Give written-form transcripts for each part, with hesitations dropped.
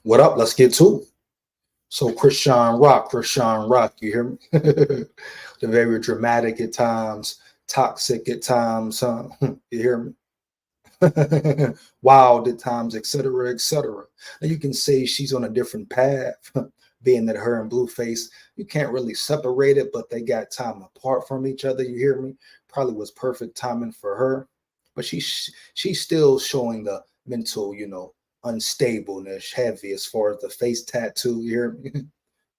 What up? Let's get to it. So Chrisean Rock, you hear me? The very dramatic at times, toxic at times, huh? You hear me? Wild at times, etc., etc. And you can say she's on a different path, being that her and Blueface, you can't really separate it, but they got time apart from each other. You hear me? Probably was perfect timing for her, but she's still showing the mental, unstableness, heavy as far as the face tattoo. You hear me?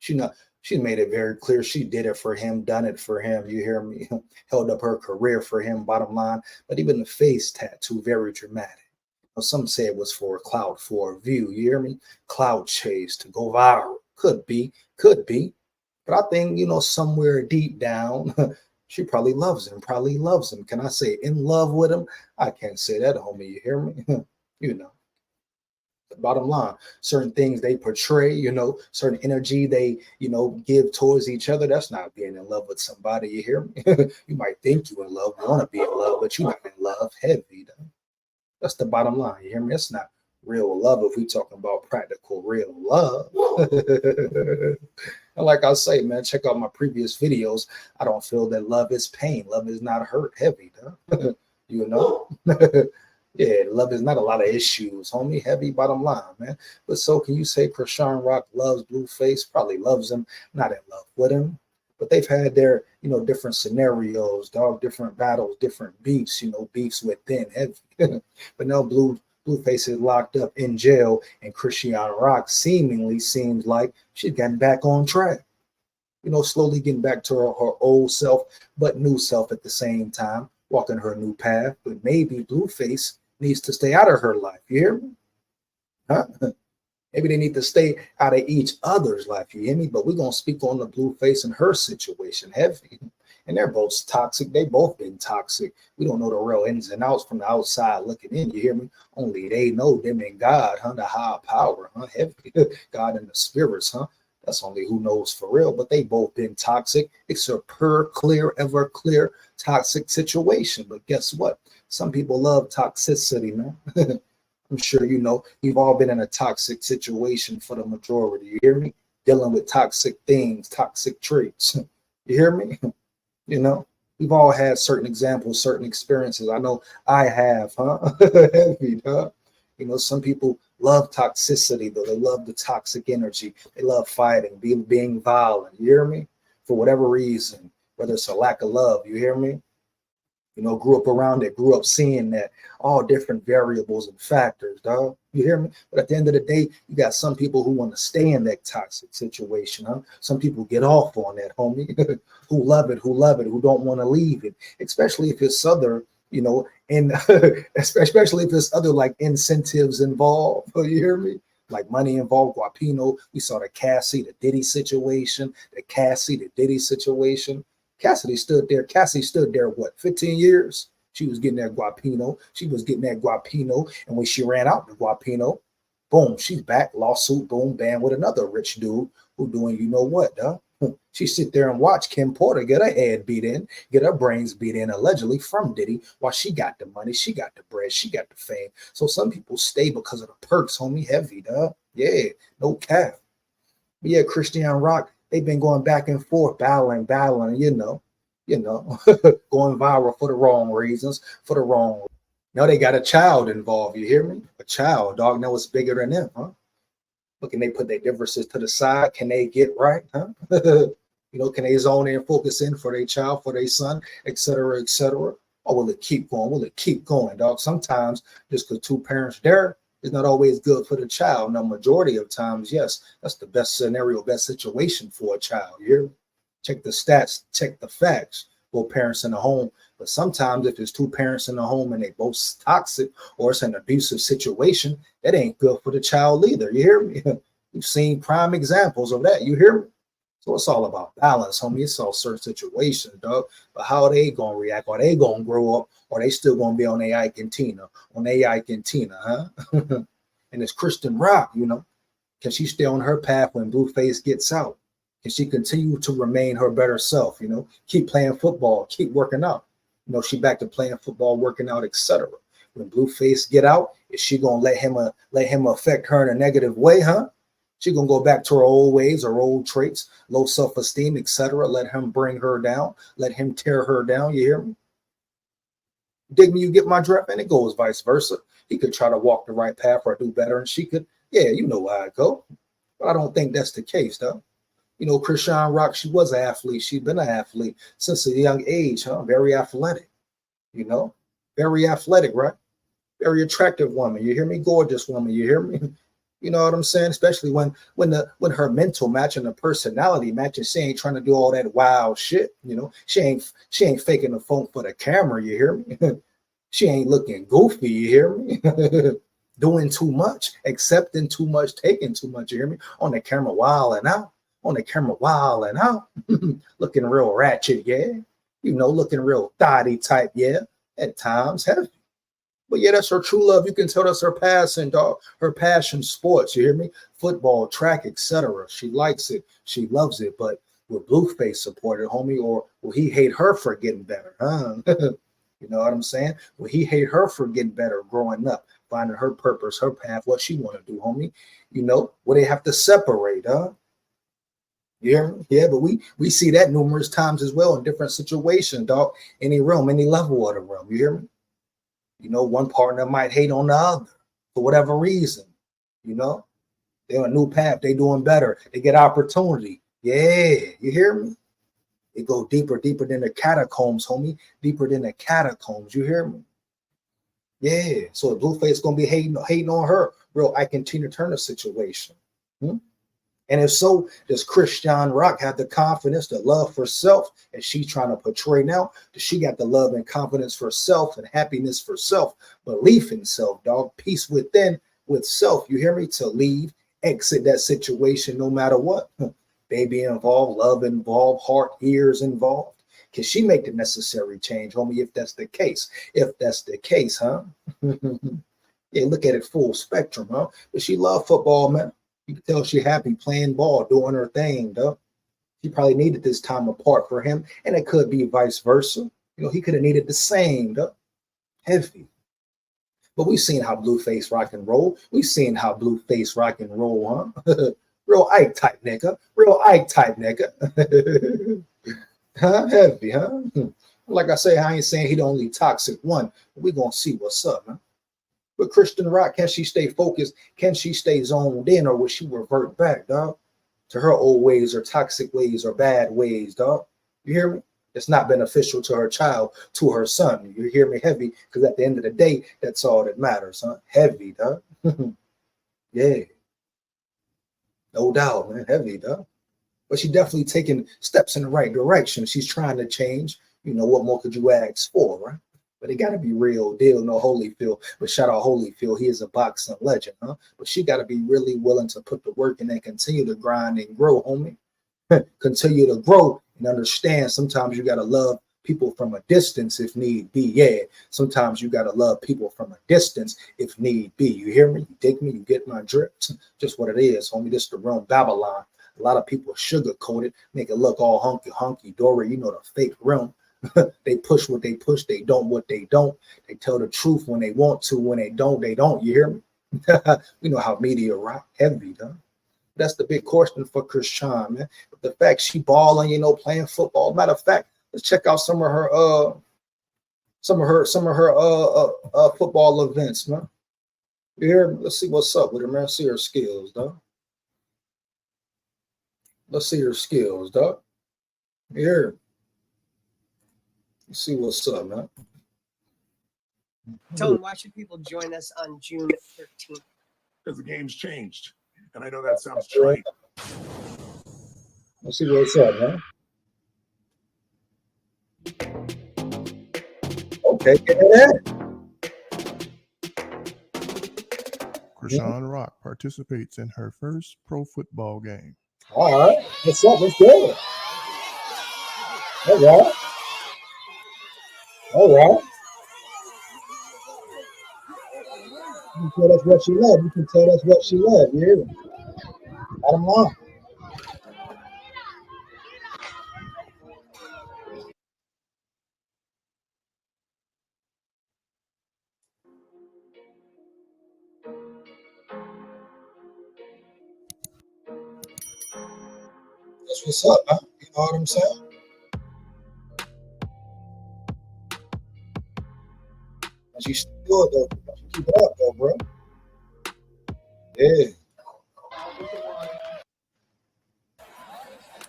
She not she made it very clear she did it for him, done it for him. You hear me? Held up her career for him, bottom line. But even the face tattoo, very dramatic. Some say it was for a clout, for a view. You hear me? Clout chase to go viral. Could be, could be. But I think, somewhere deep down, she probably loves him, probably loves him. Can I say in love with him? I can't say that, homie. You hear me? you know. Bottom line, certain things they portray, certain energy they, give towards each other. That's not being in love with somebody. You hear me? You might think you in love, want to be in love, but you're not in love heavy. Though. That's the bottom line. You hear me? That's not real love if we talking about practical real love. And like I say, man, check out my previous videos. I don't feel that love is pain. Love is not hurt heavy. Though. you know? Yeah, love is not a lot of issues, homie. Heavy bottom line, man. But so can you say Chrisean Rock loves Blueface? Probably loves him, not in love with him. But they've had their, different scenarios, dog, different battles, different beefs, beefs within heavy. But now Blueface is locked up in jail, and Chrisean Rock seemingly seems like she's getting back on track. Slowly getting back to her old self, but new self at the same time, walking her new path. But maybe Blueface needs to stay out of her life. You hear me? Huh? Maybe they need to stay out of each other's life. You hear me? But we're going to speak on the Blueface and her situation heavy. And they're both toxic. They both been toxic. We don't know the real ins and outs from the outside looking in. You hear me? Only they know, them and God, huh? The higher power, huh? Heavy. God and the spirits, huh? That's only who knows for real. But they both been toxic. It's a clear, ever clear toxic situation. But guess what? Some people love toxicity, man. I'm sure you've all been in a toxic situation for the majority. You hear me? Dealing with toxic things, toxic traits. You hear me? We've all had certain examples, certain experiences. I know I have, huh? Heavy, huh? Some people love toxicity, though. They love the toxic energy. They love fighting, being violent. You hear me? For whatever reason, whether it's a lack of love, you hear me? Grew up around it, grew up seeing that, all different variables and factors, dog. You hear me? But at the end of the day, you got some people who want to stay in that toxic situation, huh? Some people get off on that, homie, who love it, who don't want to leave it, especially if it's other, and especially if there's other like incentives involved. You hear me? Like money involved, Guapino. We saw the Cassie, the Diddy situation, the Diddy situation. Cassie stood there, what, 15 years? She was getting that Guapino. And when she ran out the Guapino, boom, she's back, lawsuit, boom, bam, with another rich dude who doing what, huh? She sit there and watch Kim Porter get her head beat in, get her brains beat in, allegedly from Diddy, while she got the money, she got the bread, she got the fame. So some people stay because of the perks, homie, heavy, duh. Yeah, no cap. But yeah, Chrisean Rock, they've been going back and forth, battling, going viral for the wrong reasons, Now they got a child involved, you hear me? A child, dog, know it's bigger than them, huh? But can they put their differences to the side? Can they get right, huh? Can they zone in, focus in for their child, for their son, etc., etc.? Or will it keep going? Dog? Sometimes just because two parents there, is not always good for the child. Now, majority of times, yes, that's the best scenario, best situation for a child. You check the stats, check the facts. Both parents in the home, but sometimes if there's two parents in the home and they both toxic or it's an abusive situation, that ain't good for the child either. You hear me? We've seen prime examples of that. You hear me? So it's all about balance, homie. It's all certain situations, dog. But how are they gonna react? Are they gonna grow up? Or they still gonna be on AI Cantina, huh? And it's Chrisean Rock, Can she stay on her path when Blueface gets out? Can she continue to remain her better self? Keep playing football, keep working out. She back to playing football, working out, etc. When Blueface get out, is she gonna let him affect her in a negative way, huh? She gonna go back to her old ways, her old traits, low self-esteem, etc. Let him bring her down. Let him tear her down. You hear me? Dig me, you get my drift, and it goes vice versa. He could try to walk the right path or do better, and she could, yeah, you know how I go. But I don't think that's the case, though. You know, Chrisean Rock, she was an athlete. She'd been an athlete since a young age, huh? Very athletic, you know, very athletic, right? Very attractive woman. You hear me? Gorgeous woman. You hear me? You know what I'm saying? Especially when her mental match and the personality match, and she ain't trying to do all that wild shit. You know, she ain't faking the phone for the camera. You hear me? She ain't looking goofy. You hear me? Doing too much, accepting too much, taking too much. You hear me? On the camera, wilding out. On the camera, wilding out. Looking real ratchet, yeah. You know, looking real thotty type, yeah. At times, heavy. But yeah, that's her true love. You can tell that's her passion, dog. Her passion, sports. You hear me? Football, track, etc. She likes it. She loves it. But will Blueface support it, homie, or will he hate her for getting better? Huh? You know what I'm saying? Will he hate her for getting better, growing up, finding her purpose, her path, what she want to do, homie? You know, will they have to separate, huh? Yeah, yeah, but we see that numerous times as well in different situations, dog. Any realm, any level of the realm. You hear me? You know, one partner might hate on the other for whatever reason. You know, they're on a new path, they doing better, they get opportunity. Yeah, you hear me? It go deeper, deeper than the catacombs, homie. Deeper than the catacombs. You hear me? Yeah. So Blueface gonna be hating on her. Real I can Tina Turner situation. Hmm? And if so, does Chrisean Rock have the confidence, the love for self, as she's trying to portray now? Does she got the love and confidence for self and happiness for self, belief in self, dog, peace within with self? You hear me? To leave, exit that situation no matter what. Baby involved, love involved, heart, ears involved. Can she make the necessary change, homie, if that's the case? If that's the case, huh? Yeah, look at it full spectrum, huh? But she love football, man. You can tell she happy playing ball, doing her thing, though. She probably needed this time apart for him, and it could be vice versa. You know, he could have needed the same, though. Heavy. But we've seen how Blueface rock and roll. We've seen how Blueface rock and roll, huh? Real Ike type nigga. Real Ike type nigga. Huh? Heavy, huh? Like I say, I ain't saying he the only toxic one. We're going to see what's up, man. But Chrisean Rock, can she stay focused? Can she stay zoned in, or will she revert back, dog, to her old ways or toxic ways or bad ways, dog? You hear me? It's not beneficial to her child, to her son. You hear me? Heavy, because at the end of the day, that's all that matters, huh? Heavy, dog. Yeah, no doubt, man. Heavy, dog. But she definitely taking steps in the right direction. She's trying to change. You know, what more could you ask for, right? But it got to be real deal, no Holyfield. But shout out Holyfield, he is a boxing legend, huh? But she got to be really willing to put the work in and continue to grind and grow, homie. Continue to grow and understand. Sometimes you got to love people from a distance if need be. Yeah, sometimes you got to love people from a distance if need be. You hear me? You dig me? You get my drift? Just what it is, homie. This the realm Babylon. A lot of people sugarcoat it, make it look all hunky dory. You know, the fake realm. They push what they push. They don't what they don't. They tell the truth when they want to. When they don't, they don't. You hear me? You know how media rock heavy, huh? That's the big question for Chrisean, man. But the fact she balling, you know, playing football. Matter of fact, let's check out some of her football events, man. Here, let's see what's up with her, man. See her skills, dog. Let's see her skills, dog. Here, let's see what's up, man. Tone, why should people join us on June 13th? Because the game's changed. And I know that sounds trite. Let's see what's up, man. Okay, get that. Chrisean Rock participates in her first pro football game. All right, what's up? Let's go. All right. All right. You can tell that's what she loves. You can tell that's what she loves. You hear me? Bottom line. That's what's up, man. You know what I'm saying? And she still good though. Keep it up though, bro. Yeah.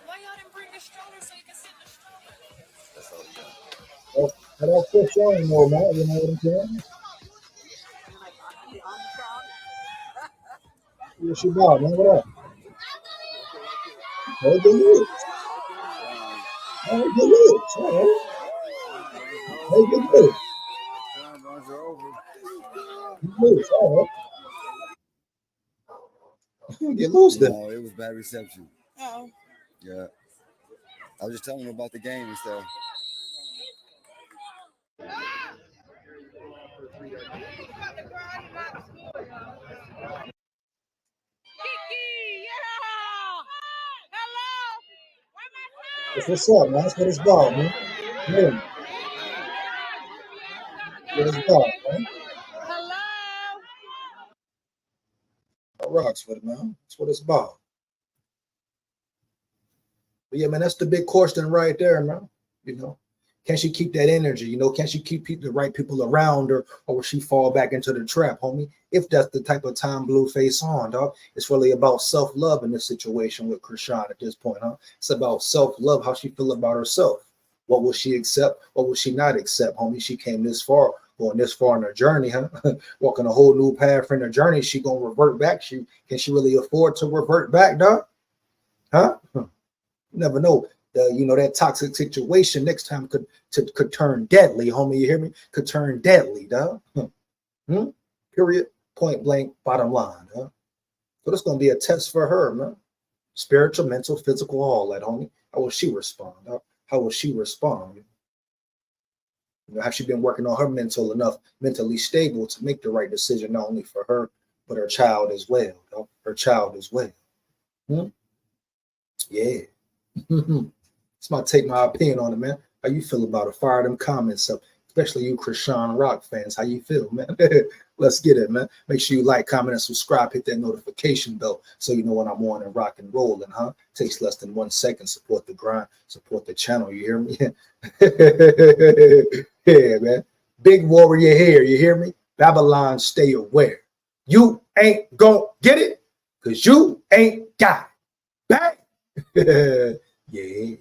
Why y'all didn't bring the stroller so you can sit in the stroller? I don't push on anymore, man. You know what I'm saying? What's your dog, man? What up? Hey, good news. Hey, good news. All right. Hey, good news. Good news. All right. Get loose then. No, it was bad reception. Oh. Yeah. I was just telling him about the game and stuff. That's what's up, man. That's what it's about, man. Yeah. What it's about, man. I rocks with it, man. That's what it's about. But yeah, man, that's the big question right there, man. You know, can she keep that energy? You know, can she keep the right people around her, or will she fall back into the trap, homie? If that's the type of time Blueface on, dog, it's really about self-love in this situation with Chrisean at this point, huh? It's about self-love, how she feel about herself. What will she accept? What will she not accept, homie? She came this far, going this far in her journey, huh? Walking a whole new path in her journey. She gonna revert back. Can she really afford to revert back, dog? Huh? You never know. That toxic situation next time could turn deadly, homie. You hear me? Could turn deadly, dog. Period. Point blank. Bottom line, huh? So it's gonna be a test for her, man. Spiritual, mental, physical, all that, homie. How will she respond? Huh? How will she respond? You know, has she been working on her mentally stable to make the right decision, not only for her but her child as well? Huh? Her child as well. Yeah. It's my take, my opinion on it, man. How you feel about it? Fire them comments up, especially you Chrisean Rock fans. How you feel, man? Let's get it, man. Make sure you like, comment, and subscribe. Hit that notification bell so you know when I'm on and rock and rolling, huh? Takes less than 1 second. Support the grind. Support the channel. You hear me? Yeah, man. Big warrior here. You hear me? Babylon, stay aware. You ain't gonna get it because you ain't got it. Bang! Yeah.